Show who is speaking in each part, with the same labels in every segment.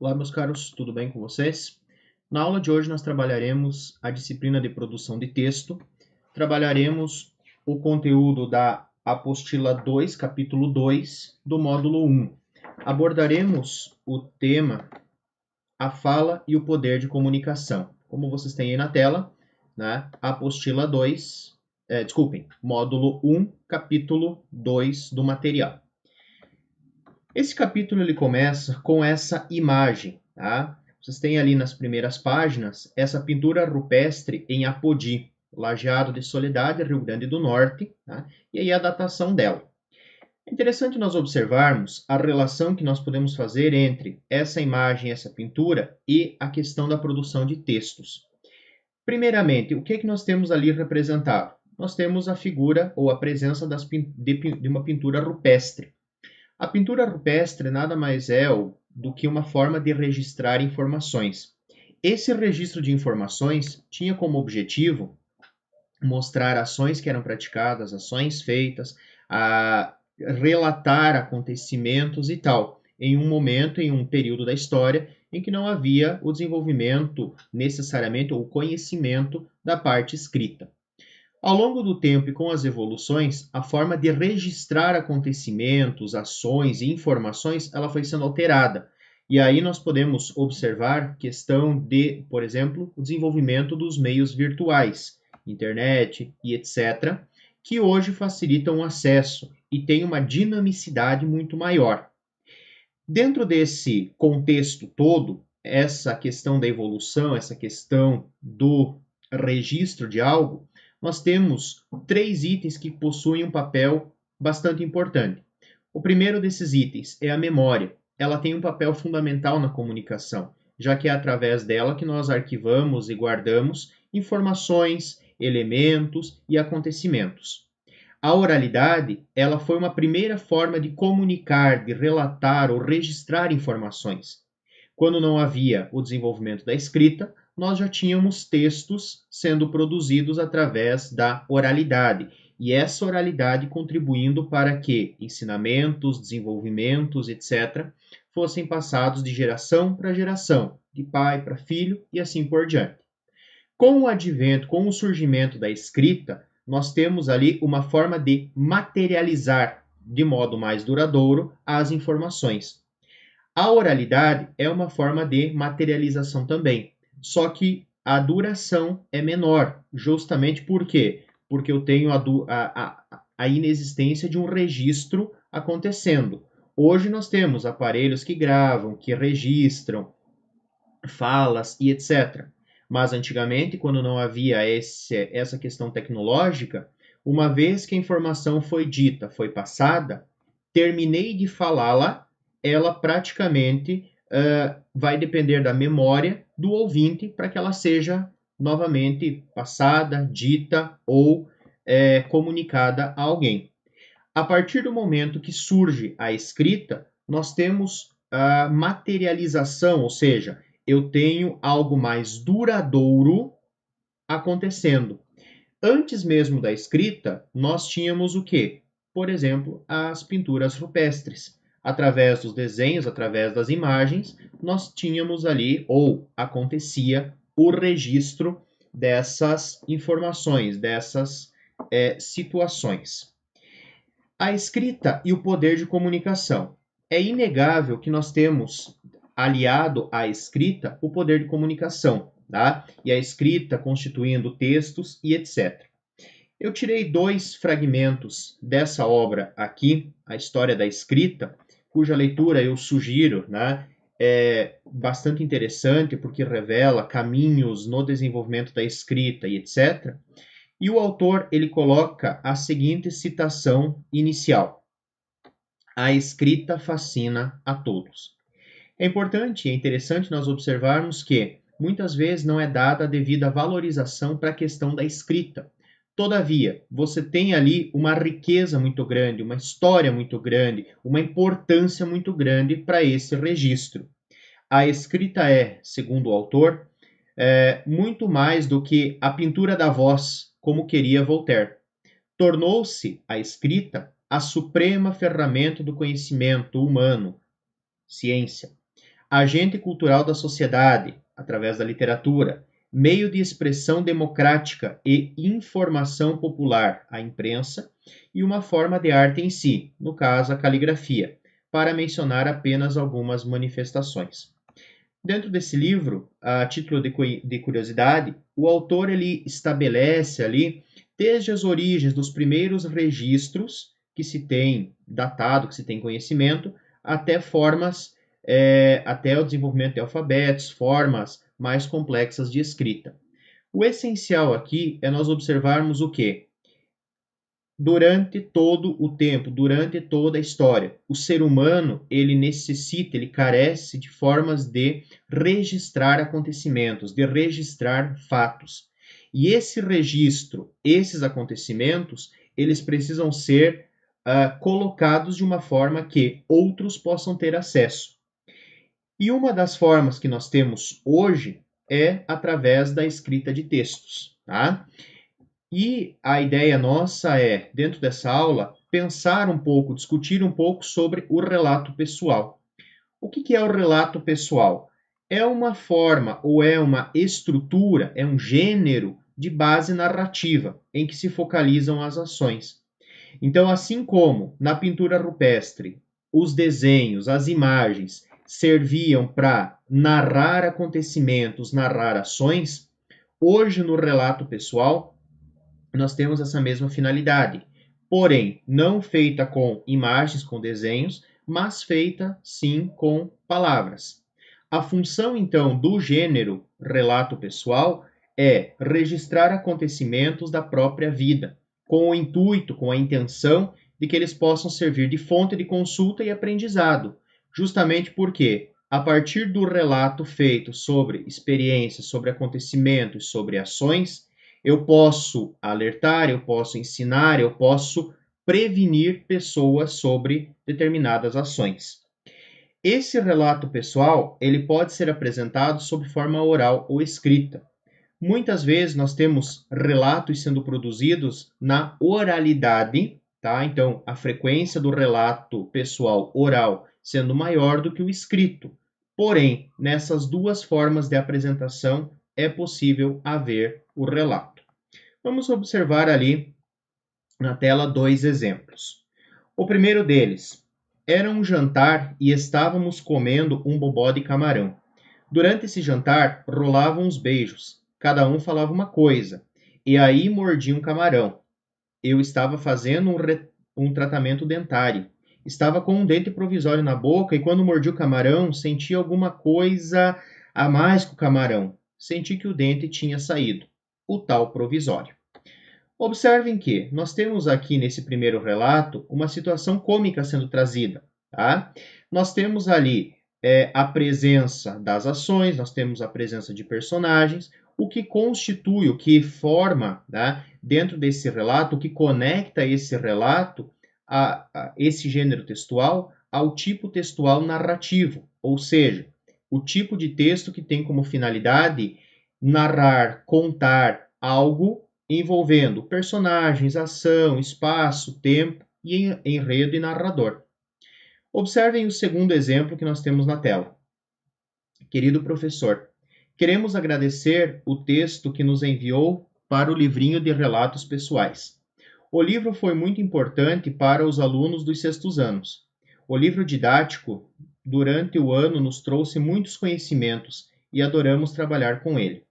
Speaker 1: Olá, meus caros, tudo bem com vocês? Na aula de hoje nós trabalharemos a disciplina de produção de texto, trabalharemos o conteúdo da apostila 2, capítulo 2, do módulo 1. Abordaremos o tema a fala e o poder de comunicação. Como vocês têm aí na tela, né? Apostila 2, módulo 1, capítulo 2 do material. Esse capítulo ele começa com essa imagem, tá? Vocês têm ali nas primeiras páginas essa pintura rupestre em Apodi, Lajeado de Soledade, Rio Grande do Norte, tá? E aí a datação dela. É interessante nós observarmos a relação que nós podemos fazer entre essa imagem, essa pintura e a questão da produção de textos. Primeiramente, o que nós temos ali representado? Nós temos a figura ou a presença de uma pintura rupestre. A pintura rupestre nada mais é do que uma forma de registrar informações. Esse registro de informações tinha como objetivo mostrar ações que eram praticadas, ações feitas, a relatar acontecimentos e tal, em um momento, em um período da história em que não havia o desenvolvimento necessariamente ou o conhecimento da parte escrita. Ao longo do tempo e com as evoluções, a forma de registrar acontecimentos, ações e informações, ela foi sendo alterada. E aí nós podemos observar questão de, por exemplo, o desenvolvimento dos meios virtuais, internet e etc., que hoje facilitam o acesso e têm uma dinamicidade muito maior. Dentro desse contexto todo, essa questão da evolução, essa questão do registro de algo, nós temos três itens que possuem um papel bastante importante. O primeiro desses itens é a memória. Ela tem um papel fundamental na comunicação, já que é através dela que nós arquivamos e guardamos informações, elementos e acontecimentos. A oralidade, ela foi uma primeira forma de comunicar, de relatar ou registrar informações. Quando não havia o desenvolvimento da escrita, nós já tínhamos textos sendo produzidos através da oralidade, e essa oralidade contribuindo para que ensinamentos, desenvolvimentos, etc., fossem passados de geração para geração, de pai para filho e assim por diante. Com o advento, com o surgimento da escrita, nós temos ali uma forma de materializar de modo mais duradouro as informações. A oralidade é uma forma de materialização também, só que a duração é menor, justamente por quê? Porque eu tenho a inexistência de um registro acontecendo. Hoje nós temos aparelhos que gravam, que registram falas e etc. Mas antigamente, quando não havia essa questão tecnológica, uma vez que a informação foi dita, foi passada, terminei de falá-la, ela praticamente vai depender da memória do ouvinte para que ela seja novamente passada, dita ou comunicada a alguém. A partir do momento que surge a escrita, nós temos a materialização, ou seja, eu tenho algo mais duradouro acontecendo. Antes mesmo da escrita, nós tínhamos o quê? Por exemplo, as pinturas rupestres. Através dos desenhos, através das imagens, nós tínhamos ali, ou acontecia, o registro dessas informações, dessas situações. A escrita e o poder de comunicação. É inegável que nós temos aliado à escrita o poder de comunicação, tá? E a escrita constituindo textos e etc. Eu tirei dois fragmentos dessa obra aqui, A História da Escrita, cuja leitura eu sugiro, né? É bastante interessante porque revela caminhos no desenvolvimento da escrita e etc. E o autor ele coloca a seguinte citação inicial: a escrita fascina a todos. É importante e é interessante nós observarmos que muitas vezes não é dada a devida valorização para a questão da escrita. Todavia, você tem ali uma riqueza muito grande, uma história muito grande, uma importância muito grande para esse registro. A escrita é, segundo o autor, muito mais do que a pintura da voz, como queria Voltaire. Tornou-se a escrita a suprema ferramenta do conhecimento humano, ciência. agente cultural da sociedade, através da literatura, meio de expressão democrática e informação popular, a imprensa, e uma forma de arte em si, no caso a caligrafia, para mencionar apenas algumas manifestações. Dentro desse livro, a título de curiosidade, o autor ele estabelece ali, desde as origens dos primeiros registros que se tem datado, que se tem conhecimento, até formas, até o desenvolvimento de alfabetos, formas mais complexas de escrita. O essencial aqui é nós observarmos o quê? Durante todo o tempo, durante toda a história, o ser humano, ele necessita, ele carece de formas de registrar acontecimentos, de registrar fatos. E esse registro, esses acontecimentos, eles precisam ser colocados de uma forma que outros possam ter acesso. E uma das formas que nós temos hoje é através da escrita de textos, tá? E a ideia nossa é, dentro dessa aula, pensar um pouco, discutir um pouco sobre o relato pessoal. O que é o relato pessoal? É uma forma ou é uma estrutura, é um gênero de base narrativa, em que se focalizam as ações. Então, assim como na pintura rupestre, os desenhos, as imagens serviam para narrar acontecimentos, narrar ações, hoje no relato pessoal nós temos essa mesma finalidade, porém não feita com imagens, com desenhos, mas feita sim com palavras. A função então do gênero relato pessoal é registrar acontecimentos da própria vida, com o intuito, com a intenção de que eles possam servir de fonte de consulta e aprendizado, justamente porque a partir do relato feito sobre experiências, sobre acontecimentos, sobre ações, eu posso alertar, eu posso ensinar, eu posso prevenir pessoas sobre determinadas ações. Esse relato pessoal, ele pode ser apresentado sob forma oral ou escrita. Muitas vezes nós temos relatos sendo produzidos na oralidade, tá? Então, a frequência do relato pessoal oral sendo maior do que o escrito. Porém, nessas duas formas de apresentação é possível haver o relato. Vamos observar ali na tela dois exemplos. O primeiro deles, era um jantar e estávamos comendo um bobó de camarão. Durante esse jantar, rolavam os beijos. Cada um falava uma coisa. E aí mordia um camarão. Eu estava fazendo um tratamento dentário. Estava com um dente provisório na boca e quando mordi o camarão, senti alguma coisa a mais com o camarão. Senti que o dente tinha saído. O tal provisório. Observem que nós temos aqui nesse primeiro relato uma situação cômica sendo trazida. Tá? Nós temos ali a presença das ações, nós temos a presença de personagens, o que constitui, o que forma, tá, dentro desse relato, o que conecta esse relato a esse gênero textual ao tipo textual narrativo, ou seja, o tipo de texto que tem como finalidade narrar, contar algo envolvendo personagens, ação, espaço, tempo e enredo e narrador. Observem o segundo exemplo que nós temos na tela. Querido professor, queremos agradecer o texto que nos enviou para o livrinho de relatos pessoais. O livro foi muito importante para os alunos dos sextos anos. O livro didático, durante o ano, nos trouxe muitos conhecimentos e adoramos trabalhar com ele.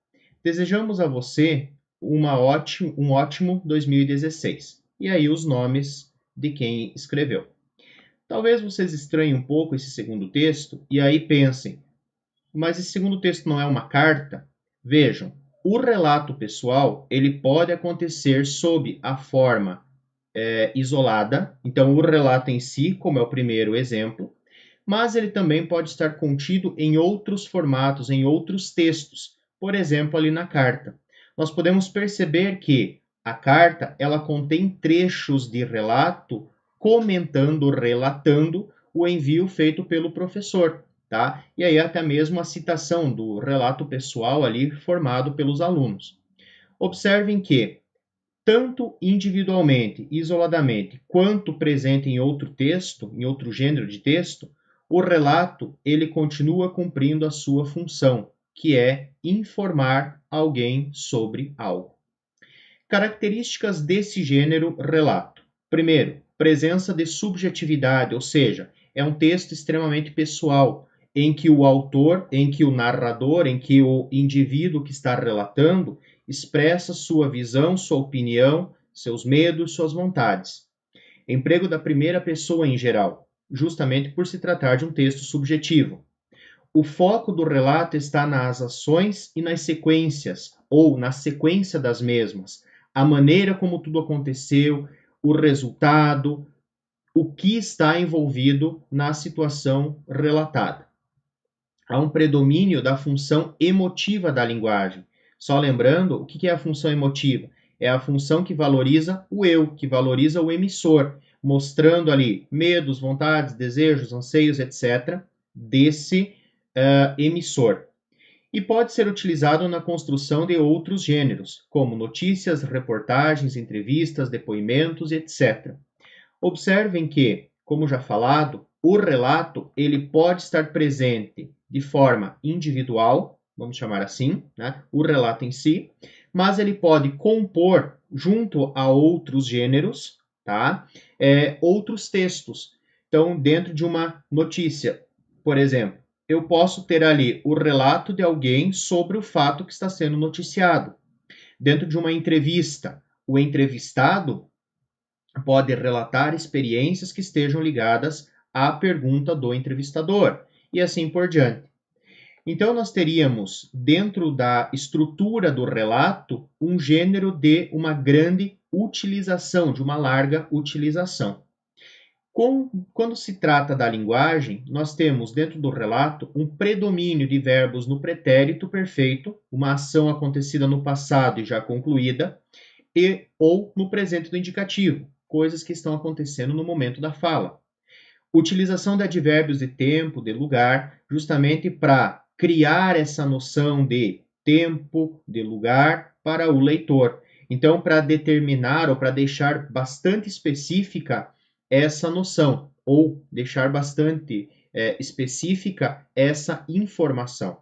Speaker 1: Desejamos a você um ótimo 2016. E aí os nomes de quem escreveu. Talvez vocês estranhem um pouco esse segundo texto e aí pensem, mas esse segundo texto não é uma carta? Vejam, o relato pessoal ele pode acontecer sob a forma isolada, então o relato em si, como é o primeiro exemplo, mas ele também pode estar contido em outros formatos, em outros textos, por exemplo, ali na carta. Nós podemos perceber que a carta ela contém trechos de relato comentando, relatando o envio feito pelo professor, tá? E aí até mesmo a citação do relato pessoal ali formado pelos alunos. Observem que tanto individualmente, isoladamente, quanto presente em outro texto, em outro gênero de texto, o relato ele continua cumprindo a sua função, que é informar alguém sobre algo. Características desse gênero relato. Primeiro, presença de subjetividade, ou seja, é um texto extremamente pessoal, em que o autor, em que o narrador, em que o indivíduo que está relatando expressa sua visão, sua opinião, seus medos, suas vontades. Emprego da primeira pessoa em geral, justamente por se tratar de um texto subjetivo. O foco do relato está nas ações e nas sequências, ou na sequência das mesmas, a maneira como tudo aconteceu, o resultado, o que está envolvido na situação relatada. Há um predomínio da função emotiva da linguagem. Só lembrando, o que é a função emotiva? É a função que valoriza o eu, que valoriza o emissor, mostrando ali medos, vontades, desejos, anseios, etc., desse emissor. E pode ser utilizado na construção de outros gêneros, como notícias, reportagens, entrevistas, depoimentos, etc. Observem que, como já falado, o relato ele pode estar presente de forma individual, vamos chamar assim, né? O relato em si, mas ele pode compor, junto a outros gêneros, tá? Outros textos. Então, dentro de uma notícia, por exemplo, eu posso ter ali o relato de alguém sobre o fato que está sendo noticiado. Dentro de uma entrevista, o entrevistado pode relatar experiências que estejam ligadas à pergunta do entrevistador, e assim por diante. Então, nós teríamos, dentro da estrutura do relato, um gênero de uma grande utilização, de uma larga utilização. Quando se trata da linguagem, nós temos dentro do relato um predomínio de verbos no pretérito perfeito, uma ação acontecida no passado e já concluída, ou no presente do indicativo, coisas que estão acontecendo no momento da fala. Utilização de advérbios de tempo, de lugar, justamente para criar essa noção de tempo, de lugar para o leitor. Então, para determinar ou para deixar bastante específica essa noção, ou deixar bastante específica essa informação.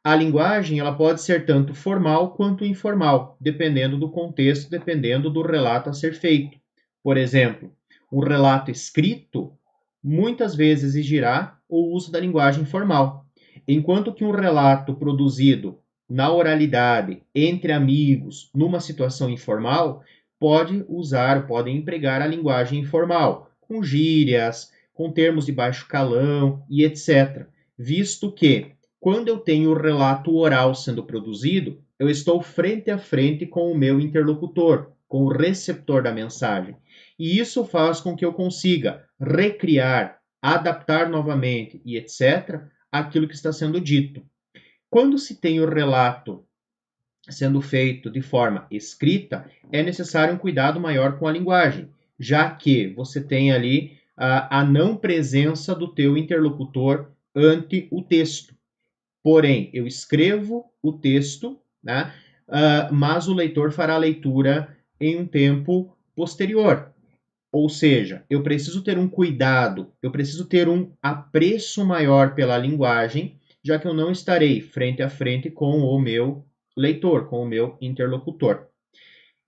Speaker 1: A linguagem ela pode ser tanto formal quanto informal, dependendo do contexto, dependendo do relato a ser feito. Por exemplo, um relato escrito muitas vezes exigirá o uso da linguagem formal, enquanto que um relato produzido na oralidade, entre amigos, numa situação informal, pode empregar a linguagem informal, com gírias, com termos de baixo calão e etc. Visto que, quando eu tenho o relato oral sendo produzido, eu estou frente a frente com o meu interlocutor, com o receptor da mensagem. E isso faz com que eu consiga recriar, adaptar novamente e etc., aquilo que está sendo dito. Quando se tem o relato sendo feito de forma escrita, é necessário um cuidado maior com a linguagem, já que você tem ali a não presença do teu interlocutor ante o texto. Porém, eu escrevo o texto, né, mas o leitor fará a leitura em um tempo posterior. Ou seja, eu preciso ter um cuidado, eu preciso ter um apreço maior pela linguagem, já que eu não estarei frente a frente com o meu leitor, com o meu interlocutor.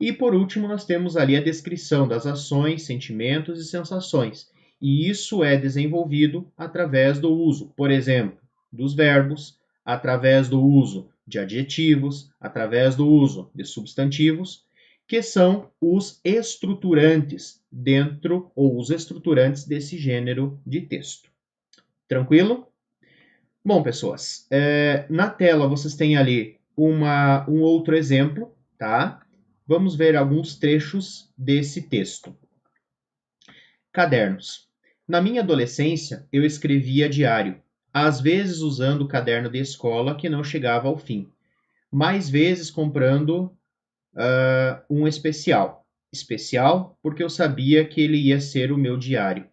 Speaker 1: E por último, nós temos ali a descrição das ações, sentimentos e sensações. E isso é desenvolvido através do uso, por exemplo, dos verbos, através do uso de adjetivos, através do uso de substantivos, que são os estruturantes dentro ou os estruturantes desse gênero de texto. Tranquilo? Bom, pessoas, na tela vocês têm ali um outro exemplo, tá? Vamos ver alguns trechos desse texto. Cadernos. Na minha adolescência, eu escrevia diário, às vezes usando o caderno de escola que não chegava ao fim, mais vezes comprando um especial. Especial porque eu sabia que ele ia ser o meu diário.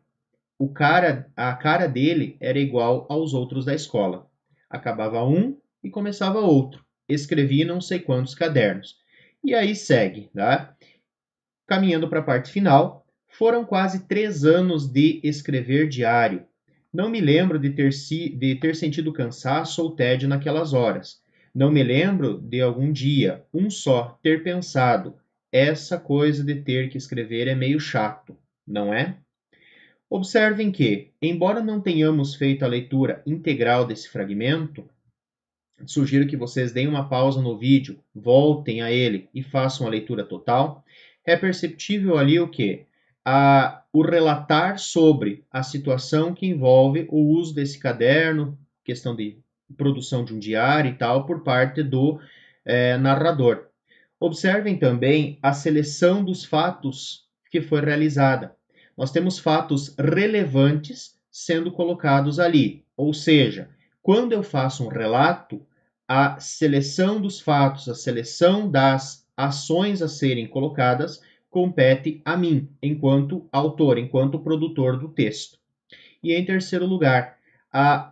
Speaker 1: A cara dele era igual aos outros da escola. Acabava um e começava outro. Escrevi não sei quantos cadernos. E aí segue, tá? Caminhando para a parte final, foram quase 3 anos de escrever diário. Não me lembro de ter sentido cansaço ou tédio naquelas horas. Não me lembro de algum dia, um só, ter pensado: essa coisa de ter que escrever é meio chato, não é? Observem que, embora não tenhamos feito a leitura integral desse fragmento, sugiro que vocês deem uma pausa no vídeo, voltem a ele e façam a leitura total. É perceptível ali o que? O relatar sobre a situação que envolve o uso desse caderno, questão de produção de um diário e tal, por parte do narrador. Observem também a seleção dos fatos que foi realizada. Nós temos fatos relevantes sendo colocados ali, ou seja, quando eu faço um relato, a seleção dos fatos, a seleção das ações a serem colocadas compete a mim, enquanto autor, enquanto produtor do texto. E em terceiro lugar, a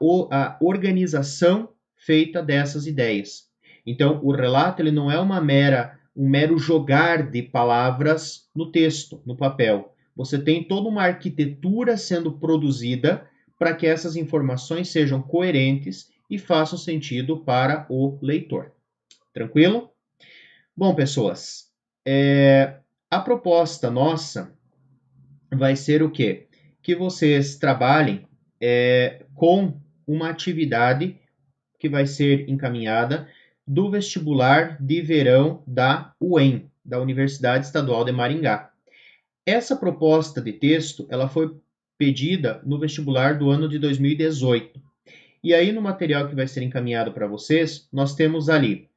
Speaker 1: organização feita dessas ideias. Então, o relato ele não é um mero jogar de palavras no texto, no papel. Você tem toda uma arquitetura sendo produzida para que essas informações sejam coerentes e façam sentido para o leitor. Tranquilo? Bom, pessoas, a proposta nossa vai ser o quê? Que vocês trabalhem com uma atividade que vai ser encaminhada do vestibular de verão da UEM, da Universidade Estadual de Maringá. Essa proposta de texto ela foi pedida no vestibular do ano de 2018. E aí, no material que vai ser encaminhado para vocês, nós temos ali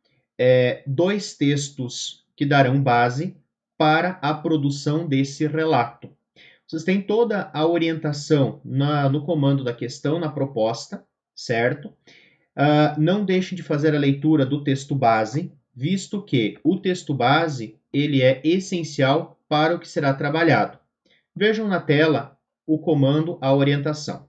Speaker 1: 2 textos que darão base para a produção desse relato. Vocês têm toda a orientação no comando da questão, na proposta, certo? Não deixem de fazer a leitura do texto base, visto que o texto base ele é essencial para o que será trabalhado. Vejam na tela o comando, a orientação.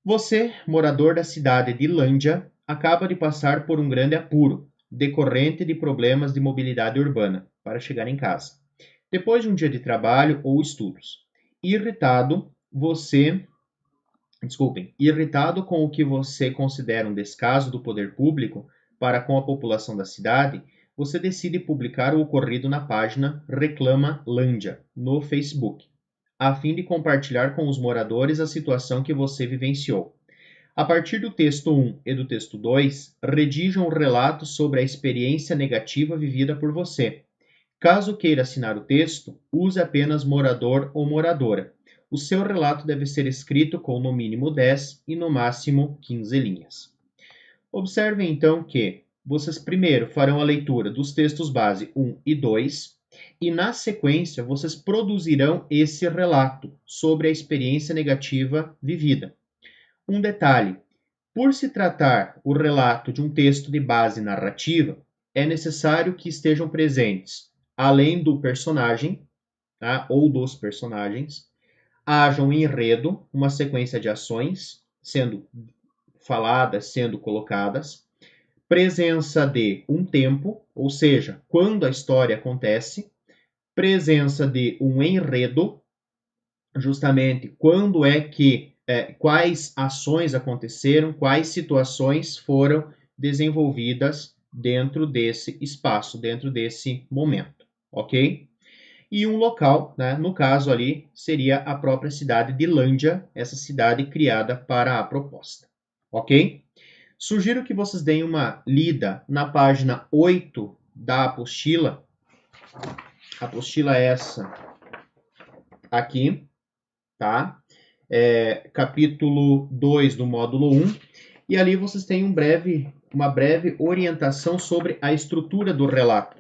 Speaker 1: Você, morador da cidade de Lândia, acaba de passar por um grande apuro, decorrente de problemas de mobilidade urbana, para chegar em casa. Depois de um dia de trabalho ou estudos. Irritado com o que você considera um descaso do poder público para com a população da cidade, você decide publicar o ocorrido na página Reclama Lândia, no Facebook, a fim de compartilhar com os moradores a situação que você vivenciou. A partir do texto 1 e do texto 2, redijam um relato sobre a experiência negativa vivida por você. Caso queira assinar o texto, use apenas morador ou moradora. O seu relato deve ser escrito com no mínimo 10 e no máximo 15 linhas. Observem então que vocês primeiro farão a leitura dos textos base 1 e 2 e na sequência vocês produzirão esse relato sobre a experiência negativa vivida. Um detalhe, por se tratar o relato de um texto de base narrativa, é necessário que estejam presentes, além do personagem, tá, ou dos personagens, haja um enredo, uma sequência de ações sendo faladas, sendo colocadas, presença de um tempo, ou seja, quando a história acontece, presença de um enredo, justamente quando quais ações aconteceram, quais situações foram desenvolvidas dentro desse espaço, dentro desse momento, ok? E um local, né, no caso ali, seria a própria cidade de Lândia, essa cidade criada para a proposta, ok? Sugiro que vocês deem uma lida na página 8 da apostila. A apostila é essa aqui, tá? Capítulo 2 do módulo 1. E ali vocês têm uma breve orientação sobre a estrutura do relato,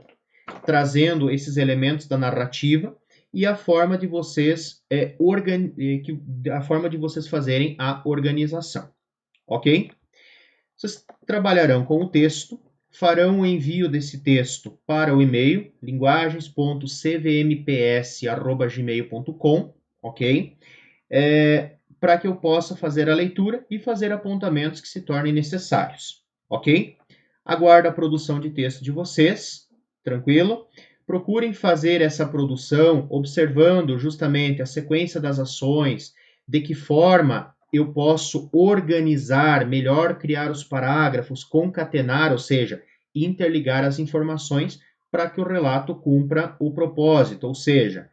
Speaker 1: trazendo esses elementos da narrativa e a forma de vocês fazerem a organização, ok? Vocês trabalharão com o texto, farão o envio desse texto para o e-mail linguagens.cvmps@gmail.com, ok? Para que eu possa fazer a leitura e fazer apontamentos que se tornem necessários, ok? Aguardo a produção de texto de vocês, tranquilo? Procurem fazer essa produção observando justamente a sequência das ações, de que forma eu posso organizar, melhor criar os parágrafos, concatenar, ou seja, interligar as informações para que o relato cumpra o propósito, ou seja,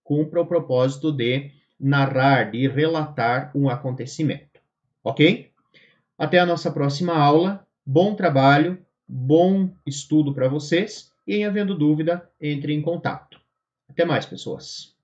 Speaker 1: cumpra o propósito de narrar, de relatar um acontecimento. Ok? Até a nossa próxima aula. Bom trabalho, bom estudo para vocês e, em havendo dúvida, entre em contato. Até mais, pessoas.